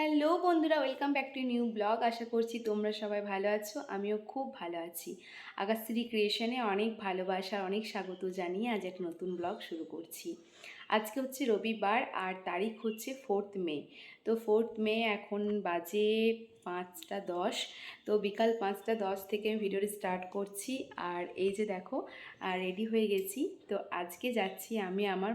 Hello বন্ধুরা, welcome back to new blog. আশা করছি তোমরা সবাই ভালো আছো, আমিও খুব ভালো আছি। আগাস্ত্রী ক্রিয়েশনে অনেক ভালোবাসা, অনেক স্বাগত জানিয়ে আজ এক নতুন ব্লগ শুরু করছি। আজকে হচ্ছে রবিবার আর তারিখ হচ্ছে 4th মে। তো 4th মে এখন বাজে 5টা 10। তো বিকাল 5টা 10 থেকে আমি ভিডিওটি স্টার্ট করছি। আর এই যে দেখো, রেডি হয়ে গেছি। তো আজকে যাচ্ছি আমি আমার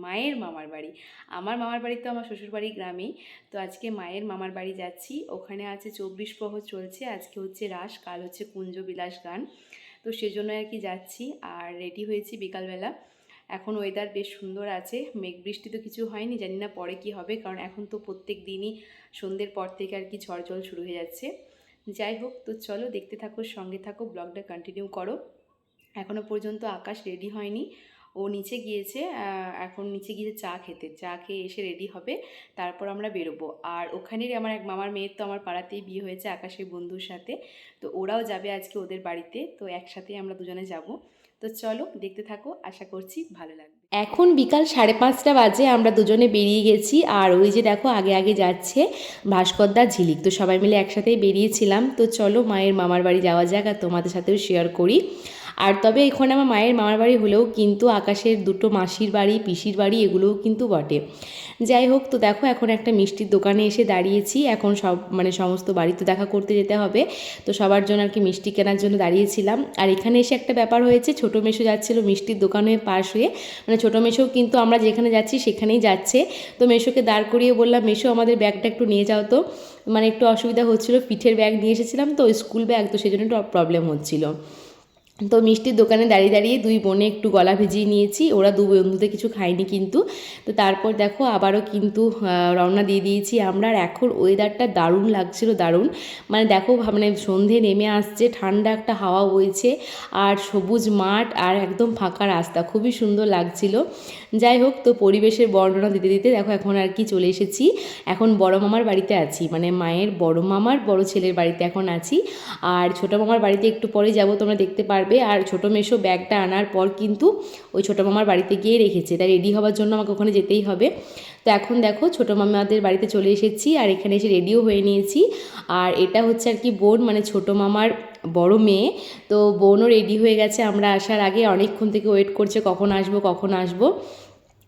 মায়ের মামার বাড়ি। আমার মামার বাড়ি তো আমার শ্বশুরবাড়ি গ্রামেই। তো আজকে মায়ের মামার বাড়ি যাচ্ছি। ওখানে আছে 24 প্রহর চলছে, আজকে হচ্ছে রাস, কাল হচ্ছে কুঞ্জবিলাস গান। তো সেজন্য আর কি যাচ্ছি। আর রেডি হয়েছি বিকালবেলা। এখন ওয়েদার বেশ সুন্দর আছে, মেঘ বৃষ্টি তো কিছু হয়নি, জানি না পরে কি হবে, কারণ এখন তো প্রত্যেক দিনই সন্ধ্যের পর থেকে আর কি ঝড় জল শুরু হয়ে যাচ্ছে। যাই হোক, তো চলো দেখতে থাকো, সঙ্গে থাকো, ব্লগটা কন্টিনিউ করো। এখনও পর্যন্ত আকাশ রেডি হয়নি, ও নিচে গিয়েছে। এখন নিচে গিয়েছে চা খেয়ে এসে রেডি হবে, তারপর আমরা বেরোবো। আর ওখানেরই আমার এক মামার মেয়ের তো আমার পাড়াতেই বিয়ে হয়েছে আকাশের বন্ধুর সাথে। তো ওরাও যাবে আজকে ওদের বাড়িতে, তো একসাথেই আমরা দুজনে যাব। তো চলো দেখতে থাকো, আশা করছি ভালো লাগবে। এখন বিকাল 5:30 বাজে, আমরা দুজনে বেরিয়ে গেছি। আর ওই যে দেখো আগে আগে যাচ্ছে ভাস্করদার ঝিলিক। তো সবাই মিলে একসাথেই বেরিয়েছিলাম। তো চলো মায়ের মামার বাড়ি যাওয়া যাক, আর তোমাদের সাথেও শেয়ার করি। আর তবে এখানে আমার মায়ের মামার বাড়ি হলেও কিন্তু আকাশের দুটো মাসির বাড়ি, পিসির বাড়ি, এগুলোও কিন্তু বটে। যাই হোক, তো দেখো এখন একটা মিষ্টির দোকানে এসে দাঁড়িয়েছি। এখন সমস্ত বাড়ি তো দেখা করতে যেতে হবে, তো সবার জন্য আর কি মিষ্টি কেনার জন্য দাঁড়িয়েছিলাম। আর এখানে এসে একটা ব্যাপার হয়েছে, ছোটো মেশো যাচ্ছিলো মিষ্টির দোকানে পাশ হয়ে, ছোটো মেশো কিন্তু আমরা যেখানে যাচ্ছি সেখানেই যাচ্ছে। তো মেশোকে দাঁড় করিয়ে বললাম, মেশো আমাদের ব্যাগটা একটু নিয়ে যাও তো। একটু অসুবিধা হচ্ছিলো, পিঠের ব্যাগ নিয়ে এসেছিলাম তো, স্কুল ব্যাগ, তো সেই জন্য একটু প্রবলেম হচ্ছিলো। তো মিষ্টির দোকানে দাঁড়িয়ে দাঁড়িয়ে দুই বোনে একটু গলা ভিজিয়ে নিয়েছি, ওরা দু বন্ধুতে কিছু খায়নি কিন্তু। তো তারপর দেখো আবারও কিন্তু রওনা দিয়ে দিয়েছি আমরা। আর এখন ওয়েদারটা দারুণ লাগছিল, দারুণ। দেখো সন্ধে নেমে আসছে, ঠান্ডা একটা হাওয়া বইছে, আর সবুজ মাঠ, আর একদম ফাঁকা রাস্তা, খুবই সুন্দর লাগছিল। যাই হোক, তো পরিবেশের বর্ণনা দিতে দিতে দেখো এখন আর কি চলে এসেছি। এখন বড় মামার বাড়িতে আছি, মায়ের বড় মামার বড় ছেলের বাড়িতে এখন আছি। আর ছোটো মামার বাড়িতে একটু পরে যাব, তোমরা দেখতে পারবে। আর ছোটো মেশো ব্যাগটা আনার পর কিন্তু ওই ছোটো মামার বাড়িতে গিয়ে রেখেছে, তাই রেডি হওয়ার জন্য আমাকে ওখানে যেতেই হবে। তো এখন দেখো ছোটো মামাদের বাড়িতে চলে এসেছি, আর এখানে এসে রেডিও হয়ে নিয়েছি। আর এটা হচ্ছে আর কি বোন, ছোটো মামার বড় মেয়ে। তো বোনও রেডি হয়ে গেছে, আমরা আসার আগে অনেকক্ষণ থেকে ওয়েট করছে কখন আসবো কখন আসবো।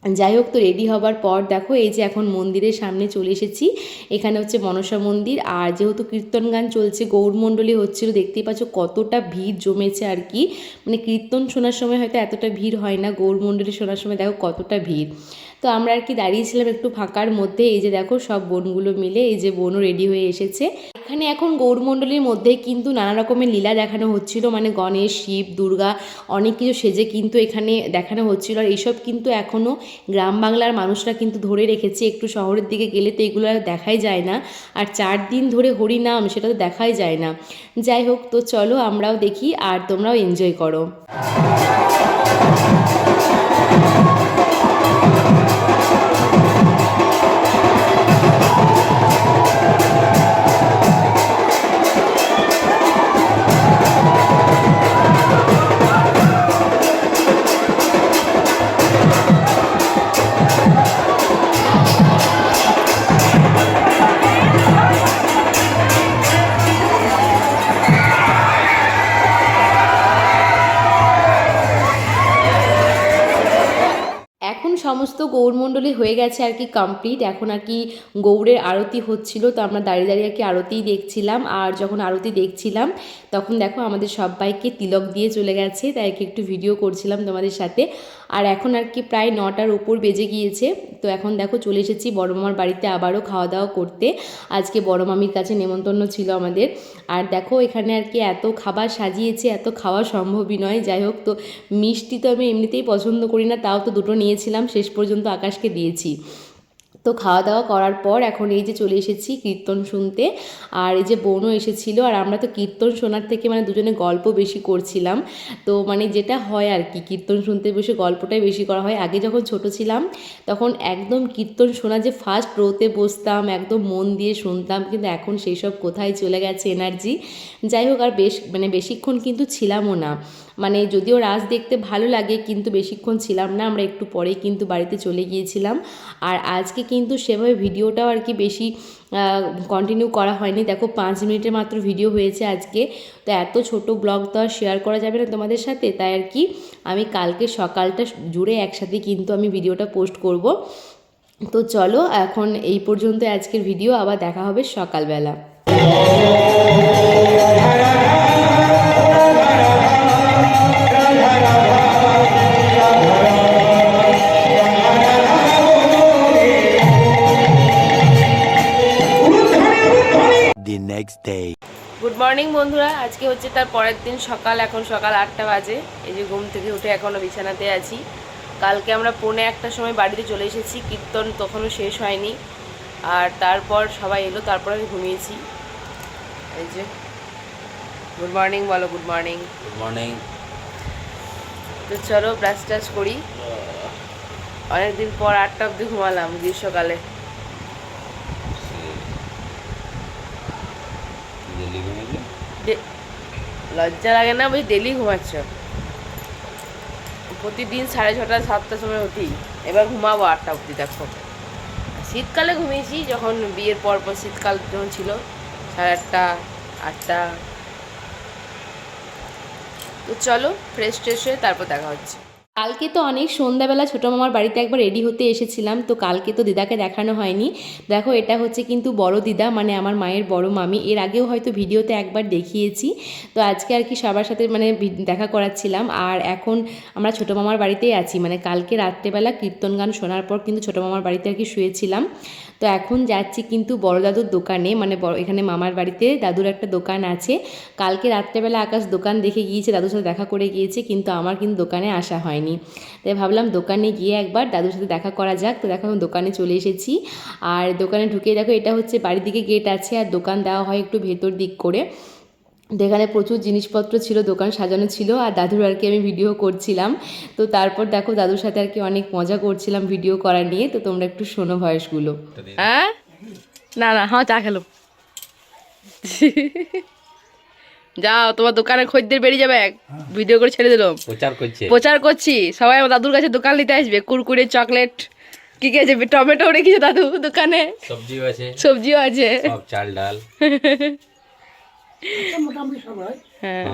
যাই হোক, তো রেডি হবার পর দেখো এই যে এখন মন্দিরের সামনে চলে এসেছি। এখানে হচ্ছে মনসা মন্দির। আর যেহেতু কীর্তন গান চলছে, গৌরমণ্ডলী হচ্ছিল, দেখতেই পাচ্ছ কতটা ভিড় জমেছে আর কি। কীর্তন শোনার সময় হয়তো এতটা ভিড় হয় না, গৌরমণ্ডলী শোনার সময় দেখো কতটা ভিড়। তো আমরা আর কি দাঁড়িয়েছিলাম একটু ফাঁকার মধ্যে। এই যে দেখো সব বোনগুলো মিলে, এই যে বোনও রেডি হয়ে এসেছে। এখানে এখন গৌরমণ্ডলীর মধ্যে কিন্তু নানা রকমের লীলা দেখানো হচ্ছিল, গণেশ, শিব, দুর্গা, অনেক কিছু সেজে কিন্তু এখানে দেখানো হচ্ছিল। আর এইসব কিন্তু এখনও গ্রাম বাংলার মানুষরা কিন্তু ধরে রেখেছে, একটু শহরের দিকে গেলে তো এগুলো আর দেখাই যায় না। আর 4 দিন ধরে হরিনাম, সেটা তো দেখাই যায় না। যাই হোক, তো চলো আমরাও দেখি আর তোমরাও এনজয় করো। এখন সমস্ত গৌরমণ্ডলী হয়ে গেছে আর কি কমপ্লিট। এখন আর কি গৌড়ের আরতি হচ্ছিল, তো আমরা দাঁড়িয়ে দাঁড়িয়ে আর কি আরতিই দেখছিলাম। আর যখন আরতি দেখছিলাম তখন দেখো আমাদের সবাইকে তিলক দিয়ে চলে গেছে, তাই আর কি একটু ভিডিও করছিলাম তোমাদের সাথে। আর এখন আর কি প্রায় 9টার উপর বেজে গিয়েছে। তো এখন দেখো চলে এসেছি বড় মামার বাড়িতে আবারও খাওয়া দাওয়া করতে। আজকে বড় মামির কাছে নেমন্তন্ন ছিল আমাদের। আর দেখো এখানে আর কি এত খাবার সাজিয়েছে, এত খাওয়া সম্ভবই নয়। যাই হোক, তো মিষ্টি তো আমি এমনিতেই পছন্দ করি না, তাও তো দুটো নিয়েছিলাম, শেষ পর্যন্ত আকাশকে দিয়েছি। তো খাওয়া দাওয়া করার পর এখন এই যে চলে এসেছি কীর্তন শুনতে। আর এই যে বোনও এসেছিল, আর আমরা তো কীর্তন শোনার থেকে দুজনে গল্প বেশি করছিলাম। তো যেটা হয় আর কি, কীর্তন শুনতে বসে গল্পটাই বেশি করা হয়। আগে যখন ছোট ছিলাম তখন একদম কীর্তন শোনা যে ফার্স্ট রোতে বসতাম, একদম মন দিয়ে শুনতাম, কিন্তু এখন সেই সব কোথায় চলে গেছে এনার্জি। যাই হোক, আর বেশিক্ষণ কিন্তু ছিলামও না। মানে যদিও রাস দেখতে ভালো লাগে কিন্তু বেশিক্ষণ ছিলাম না, আমরা একটু পরেই কিন্তু বাড়িতে চলে গিয়েছিলাম। আর আজকে কিন্তু সেভাবে ভিডিওটাও আর কি বেশি কন্টিনিউ করা হয়নি। দেখো 5 মিনিটের মাত্র ভিডিও হয়েছে আজকে, তো এত ছোট ব্লগ তো আর শেয়ার করা যাবে না তোমাদের সাথে, তাই আর কি আমি কালকে সকালটা জুড়ে একসাথে কিন্তু আমি ভিডিওটা পোস্ট করব। তো চলো এখন এই পর্যন্ত আজকের ভিডিও, আবার দেখা হবে সকালবেলা। গুড মর্নিং বন্ধুরা, আজকে হচ্ছে তার পরের দিন সকাল। এখন সকাল 8টা বাজে। এই যে ঘুম থেকে উঠে এখনও বিছানাতে আছি। কালকে আমরা 1:45টার সময় বাড়িতে চলে এসেছি, কীর্তন তখনও শেষ হয়নি। আর তারপর সবাই এলো, তারপর আমি ঘুমিয়েছি। এই যে গুড মর্নিং বলো। Good morning. Good morning. তো চলো ব্রাশ টাশ করি। অনেকদিন পর 8টা অবধি ঘুমালাম গ্রীষ্মকালে। লজ্জা লাগে না? বলছি ডেলি ঘুমাচ্ছ? প্রতিদিন 6:30 7টার সময় উঠি, এবার ঘুমাবো 8টা অবধি। দেখো শীতকালে ঘুমিয়েছি, যখন বিয়ের পর শীতকাল যখন ছিল 8:30 8টা। তো চলো ফ্রেশ ট্রেশ হয়ে তারপর দেখা হচ্ছে। কালকে তো অনেক সন্ধ্যাবেলা ছোটো মামার বাড়িতে একবার রেডি হতে এসেছিলাম, তো কালকে তো দিদাকে দেখানো হয়নি। দেখো এটা হচ্ছে কিন্তু বড় দিদা, মানে আমার মায়ের বড় মামি। এর আগেও হয়তো ভিডিওতে একবার দেখিয়েছি। তো আজকে আর কি সবার সাথে মানে দেখা করাচ্ছিলাম। আর এখন আমরা ছোটো মামার বাড়িতেই আছি, মানে কালকে রাত্রেবেলা কীর্তন গান শোনার পর কিন্তু ছোটো মামার বাড়িতে আর কি শুয়েছিলাম। তো এখন যাচ্ছি কিন্তু বড় দাদুর দোকানে, মানে এখানে মামার বাড়িতে দাদুর একটা দোকান আছে। কালকে রাত্রেবেলা আকাশ দোকান দেখে গিয়েছে, দাদুর সাথে দেখা করে গিয়েছে, কিন্তু আমার কিন্তু দোকানে আসা হয়নি। তাই ভাবলাম দোকানে গিয়ে একবার দাদুর সাথে দেখা করা যাক। তো দেখো আমি দোকানে চলে এসেছি। আর দোকানে ঢুকে দেখো এটা হচ্ছে বাড়ির দিকে গেট আছে, আর দোকান দেওয়া হয় একটু ভেতর দিক করে। এখানে প্রচুর জিনিসপত্র ছিল, দোকান সাজানো ছিল, আর দাদুর আর কি আমি ভিডিও করছিলাম। তো তারপর দেখো দাদুর সাথে আর কি অনেক মজা করছিলাম ভিডিও করা নিয়ে। তো তোমরা একটু শোনো ভয়েসগুলো। হ্যাঁ না না, হ্যাঁ চা খেলো। যাও তোমার দোকানে খদ্দের বেরিয়ে যাবে, ভিডিও করে ছেড়ে দিলাম। প্রচার করছি, সবাই আমার দাদুর কাছে দোকান নিতে আসবে। কুরকুরে, চকলেট, কি কি আছে, টমেটো রেখেছে দাদু দোকানে, সবজিও আছে, চাল ডাল। হ্যাঁ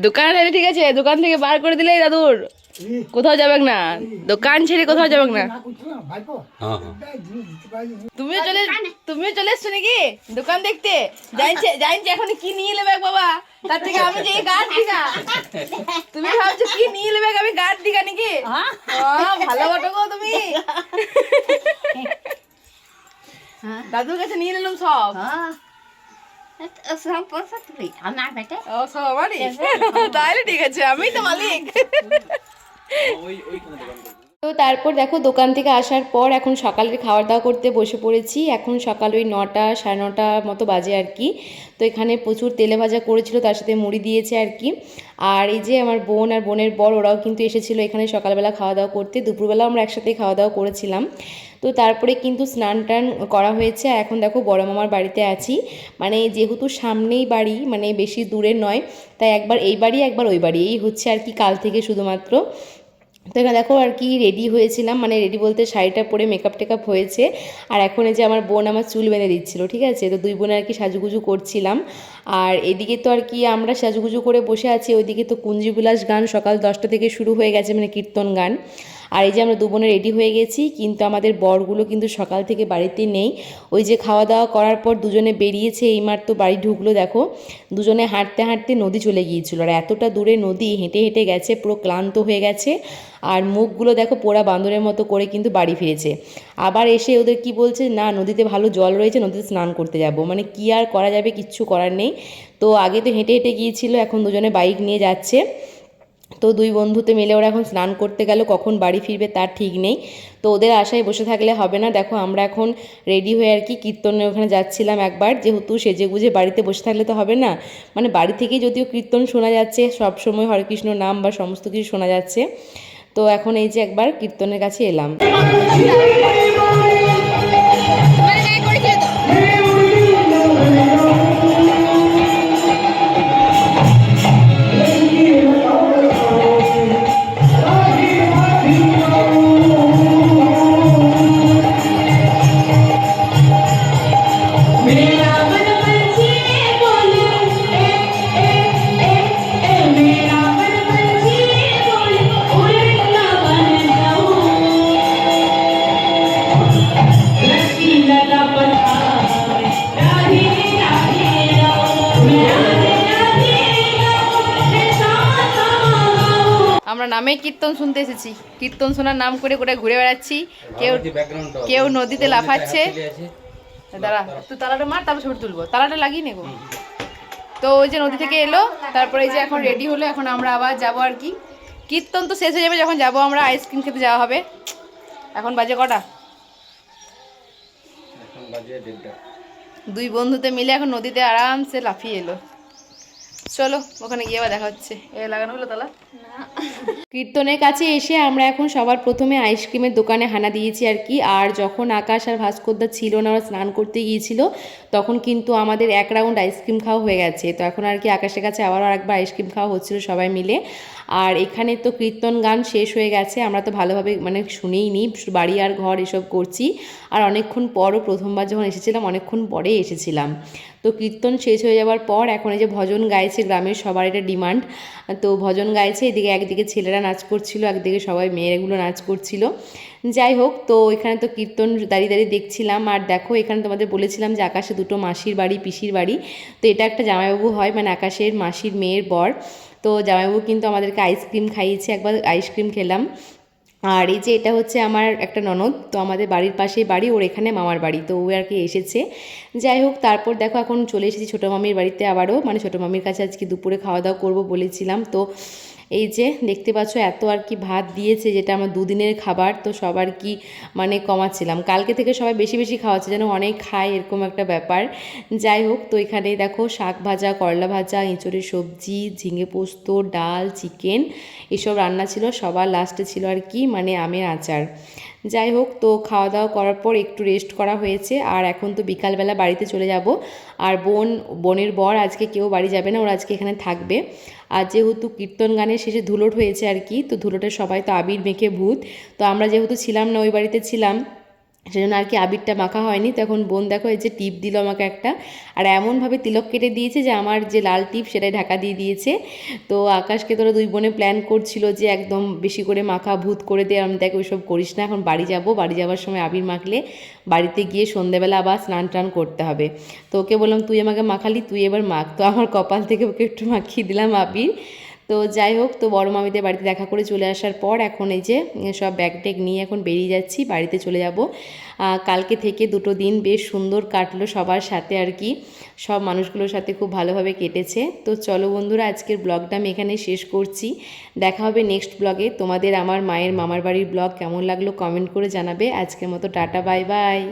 দোকান আছে, ঠিক আছে, দোকান থেকে বার করে দিলেই দাদুর কোথাও যাবে না, দোকান ছেড়ে কোথাও যাবে না। তুমিও চলে এসছো নাকি দোকান দেখতে? জানছি এখন কি নিয়ে নেবে বাবা, তার থেকে আমি যে গাছ দিঘা। তুমি ভাবছো কি নিয়ে নেবে, আমি গাছ দিঘা নাকি? ভালো বটো গো তুমি। দাদুর কাছে নিয়ে নিলাম সব। তাহলে ঠিক আছে, আমি তো মালিক। তো তারপর দেখো দোকান থেকে আসার পর এখন সকালের খাওয়া দাওয়া করতে বসে পড়েছি। এখন সকাল ওই 9টা 9:30 মতো বাজে আর কি। তো এখানে প্রচুর তেলে ভাজা করেছিল, তার সাথে মুড়ি দিয়েছে আর কি। আর এই যে আমার বোন আর বোনের বর, ওরাও কিন্তু এসেছিলো এখানে সকালবেলা খাওয়া দাওয়া করতে। দুপুরবেলা আমরা একসাথেই খাওয়া দাওয়া করেছিলাম। তো তারপরে কিন্তু স্নান টান করা হয়েছে। এখন দেখো বড় মামার বাড়িতে আছি, মানে যেহেতু সামনেই বাড়ি, মানে বেশি দূরে নয়, তাই একবার এই বাড়ি একবার ওই বাড়ি, এই হচ্ছে আর কি কাল থেকে শুধুমাত্র। তো এখানে দেখো আর কি রেডি হয়েছিলাম, মানে রেডি বলতে শাড়িটা পরে মেকআপ টেকআপ হয়েছে। আর এখন এই যে আমার বোন আমার চুল বেঁধে দিচ্ছিলো, ঠিক আছে। তো দুই বোনে আর কি সাজুগুজু করছিলাম। আর এদিকে তো আর কি আমরা সাজুগুজু করে বসে আছি, ওইদিকে তো কুঞ্জিবিলাস গান সকাল 10টা থেকে শুরু হয়ে গেছে, মানে কীর্তন গান। আর এই যে আমরা দুবোনে রেডি হয়ে গেছি, কিন্তু আমাদের বরগুলো কিন্তু সকাল থেকে বাড়িতে নেই। ওই যে খাওয়া দাওয়া করার পর দুজনে বেরিয়েছে, এইমাত্র বাড়ি ঢুকলো। দেখো দুজনে হাঁটতে হাঁটতে নদী চলে গিয়েছিল, আর এতটা দূরে নদী হেঁটে হেঁটে গেছে, পুরো ক্লান্ত হয়ে গেছে। আর মুখগুলো দেখো পোড়া বান্দরের মতো করে কিন্তু বাড়ি ফিরেছে। আবার এসে ওদের কি বলছে, না নদীতে ভালো জল রয়েছে, নদীতে স্নান করতে যাব। মানে কি আর করা যাবে, কিচ্ছু করার নেই। তো আগে তো হেঁটে হেঁটে গিয়েছিল, এখন দুজনে বাইক নিয়ে যাচ্ছে। তো দুই বন্ধুতে মিলে ওরা এখন স্নান করতে গেল, কখন বাড়ি ফিরবে তার ঠিক নেই। তো ওদের আশায় বসে থাকলে হবে না। দেখো আমরা এখন রেডি হয়ে আর কি কীর্তনের ওখানে যাচ্ছিলাম একবার, যেহেতু সেজে গুজে বাড়িতে বসে থাকলে তো হবে না। মানে বাড়ি থেকেই যদিও কীর্তন শোনা যাচ্ছে, সব সময় হরে কৃষ্ণ নাম বা সমস্ত কিছু শোনা যাচ্ছে। তো এখন এই যে একবার কীর্তনের কাছে এলাম। নামে কীর্তন শুনতে এসেছি, কীর্তন শোনার নাম করে গোটা ঘুরে বেড়াচ্ছি। কেউ কেউ নদীতে লাফাচ্ছে। দাঁড়া তুই তালাটা মার, তারপর ছবি তুলবো, তালাটা লাগিয়ে নেবো। তো ওই যে নদী থেকে এলো, তারপরে এই যে এখন রেডি হলো, এখন আমরা আবার যাবো আর কি। কীর্তন তো শেষ হয়ে যাবে যখন যাবো আমরা, আইসক্রিম খেতে যাওয়া হবে। এখন বাজে কটা? দুই বন্ধুতে মিলে এখন নদীতে আরামসে লাফিয়ে এলো। চলো ওখানে গিয়ে আবার দেখা হচ্ছে। এ লাগানো হলো তালা। কীর্তনের কাছে এসে আমরা এখন সবার প্রথমে আইসক্রিমের দোকানে হানা দিয়েছি আর কি। আর যখন আকাশ আর ভাস্করদা ছিল না, ওরা স্নান করতে গিয়েছিল, তখন কিন্তু আমাদের এক রাউন্ড আইসক্রিম খাওয়া হয়ে গেছে। তো এখন আর কি আকাশের কাছে আবারও আরেকবার আইসক্রিম খাওয়া হচ্ছিল সবাই মিলে। আর এখানে তো কীর্তন গান শেষ হয়ে গেছে, আমরা তো ভালোভাবে মানে শুনেই নি, বাড়ি আর ঘর এসব করছি। আর অনেকক্ষণ পরও, প্রথমবার যখন এসেছিলাম অনেকক্ষণ পরে এসেছিলাম। তো কীর্তন শেষ হয়ে যাওয়ার পর এখন এই যে ভজন গাইছে, গ্রামের সবার এটা ডিমান্ড। তো ভজন গাইছে, এদিকে একদিকে ছেলেরা নাচ করছিল, একদিকে সবাই মেয়েগুলো নাচ করছিল। যাই হোক, তো এখানে তো কীর্তন দাঁড়িয়ে দাঁড়িয়ে দেখছিলাম। আর দেখো এখানে তোমাদের বলেছিলাম যে আকাশে দুটো মাসির বাড়ি, পিসির বাড়ি। তো এটা একটা জামাইবাবু হয়, মানে আকাশের মাসির মেয়ের বর। তো জামাইবাবু কিন্তু আমাদেরকে আইসক্রিম খাইয়েছে, একবার আইসক্রিম খেলাম। আর এই যে এটা হচ্ছে আমার একটা ননদ, তো আমাদের বাড়ির পাশেই বাড়ি, ওর এখানে মামার বাড়ি, তো ও আর কি এসেছে। যাই হোক, তারপর দেখো এখন চলে এসেছি ছোটো মামির বাড়িতে আবারও, মানে ছোটো মামির কাছে আজকে দুপুরে খাওয়া দাওয়া করবো বলেছিলাম। তো এই যে দেখতে পাচ্ছ এত আর কি ভাত দিয়েছে, যেটা আমার দুদিনের খাবার। তো সবার কি মানে কমাচ্ছিলাম, কালকে থেকে সবাই বেশি বেশি খাওয়াচ্ছে, যেন অনেক খায় এরকম একটা ব্যাপার। যাই হোক, তো এখানে দেখো শাক ভাজা, করলা ভাজা, এঁচড়ের সবজি, ঝিঙে পোস্ত, ডাল, চিকেন, এসব রান্না ছিল। সবার লাস্টে ছিল আর কি মানে আমের আচার। যাই হোক, তো খাওয়া দাওয়া করার পর একটু রেস্ট করা হয়েছে। আর এখন তো বিকালবেলা বাড়িতে চলে যাব। আর বোনের বর আজকে কেউ বাড়ি যাবে না, ওরা আজকে এখানে থাকবে। আর যেহেতু কীর্তন গানের শেষে ধুলোট হয়েছে আর কি, তো ধুলোটে সবাই তো আবির মেখে ভূত। তো আমরা যেহেতু ছিলাম না, ওই বাড়িতে ছিলাম, সেজন্য আর কি আবিরটা মাখা হয়নি। তো এখন বোন দেখো এই যে টিপ দিল আমাকে একটা, আর এমনভাবে তিলক কেটে দিয়েছে যে আমার যে লাল টিপ সেটাই ঢাকা দিয়ে দিয়েছে। তো আকাশকে তোরা দুই বোনে প্ল্যান করছিল যে একদম বেশি করে মাখা ভূত করে দে, আমি দেখ ওইসব করিস না, এখন বাড়ি যাব, বাড়ি যাওয়ার সময় আবির মাখলে বাড়িতে গিয়ে সন্ধেবেলা আবার স্নান টান করতে হবে। তো ওকে বললাম তুই আমাকে মাখালি, তুই এবার মাখ। তো আমার কপাল থেকে ওকে একটু মাখিয়ে দিলাম আবির। তো যাই হোক, তো বড় মামিদের বাড়িতে দেখা করে চলে আসার পর এখন এই যে সব ব্যাগ ট্যাগ নিয়ে এখন বেরিয়ে যাচ্ছি, বাড়িতে চলে যাব। কালকে থেকে দুটো দিন বেশ সুন্দর কাটলো সবার সাথে আর কি, সব মানুষগুলোর সাথে খুব ভালোভাবে কেটেছে। তো চলো বন্ধুরা, আজকের ব্লগটা আমি এখানে শেষ করছি। দেখা হবে নেক্সট ব্লগে। তোমাদের আমার মায়ের মামার বাড়ির ব্লগ কেমন লাগলো কমেন্ট করে জানাবে। আজকের মতো টাটা, বাই বাই।